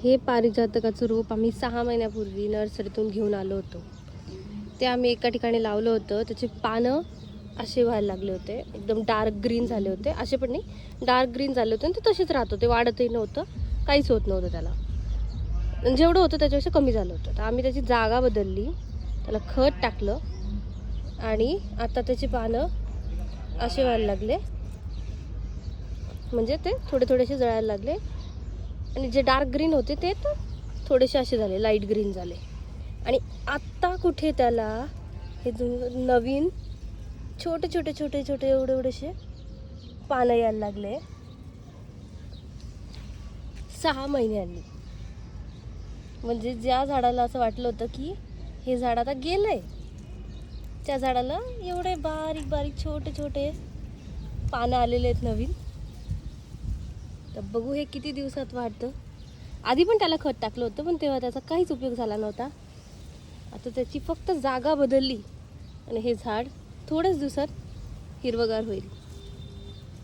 हे पारिजातकाचं रोप आम्ही 6 महिन्यापूर्वी नर्सरीतून घेऊन आलो होतो. ते आम्ही एका ठिकाणी लावलं होतं. त्याचे पानं असे व्हायला लागले होते, एकदम डार्क ग्रीन झाले होते. असे पण नाही, डार्क ग्रीन झाले होते आणि ते तसेच राहत होते, वाढतही नव्हतं, काहीच होत नव्हतं त्याला. जेवढं होतं त्याच्यापेक्षा कमी झालं होतं. तर आम्ही त्याची जागा बदलली, त्याला खत टाकलं आणि आता त्याची पानं असे व्हायला लागले, म्हणजे ते थोडे थोडेसे जळायला लागले. आणि जे डार्क ग्रीन होते ते तर थोडेसे असे झाले, लाईट ग्रीन झाले. आणि आत्ता कुठे त्याला हे नवीन छोटे छोटे छोटे छोटे एवढे एवढेसे पानं यायला लागले 6 महिन्यांनी. म्हणजे ज्या झाडाला असं वाटलं होतं की हे झाड आता गेलंय, त्या झाडाला एवढे बारीक बारीक छोटे छोटे पानं आलेले आहेत नवीन. तर बघू हे किती दिवसात वाढतं. आधी पण त्याला खत टाकलं होतं, पण तेव्हा त्याचा काहीच उपयोग झाला नव्हता. आता त्याची फक्त जागा बदलली आणि हे झाड थोड्याच दिवसात हिरवगार होईल.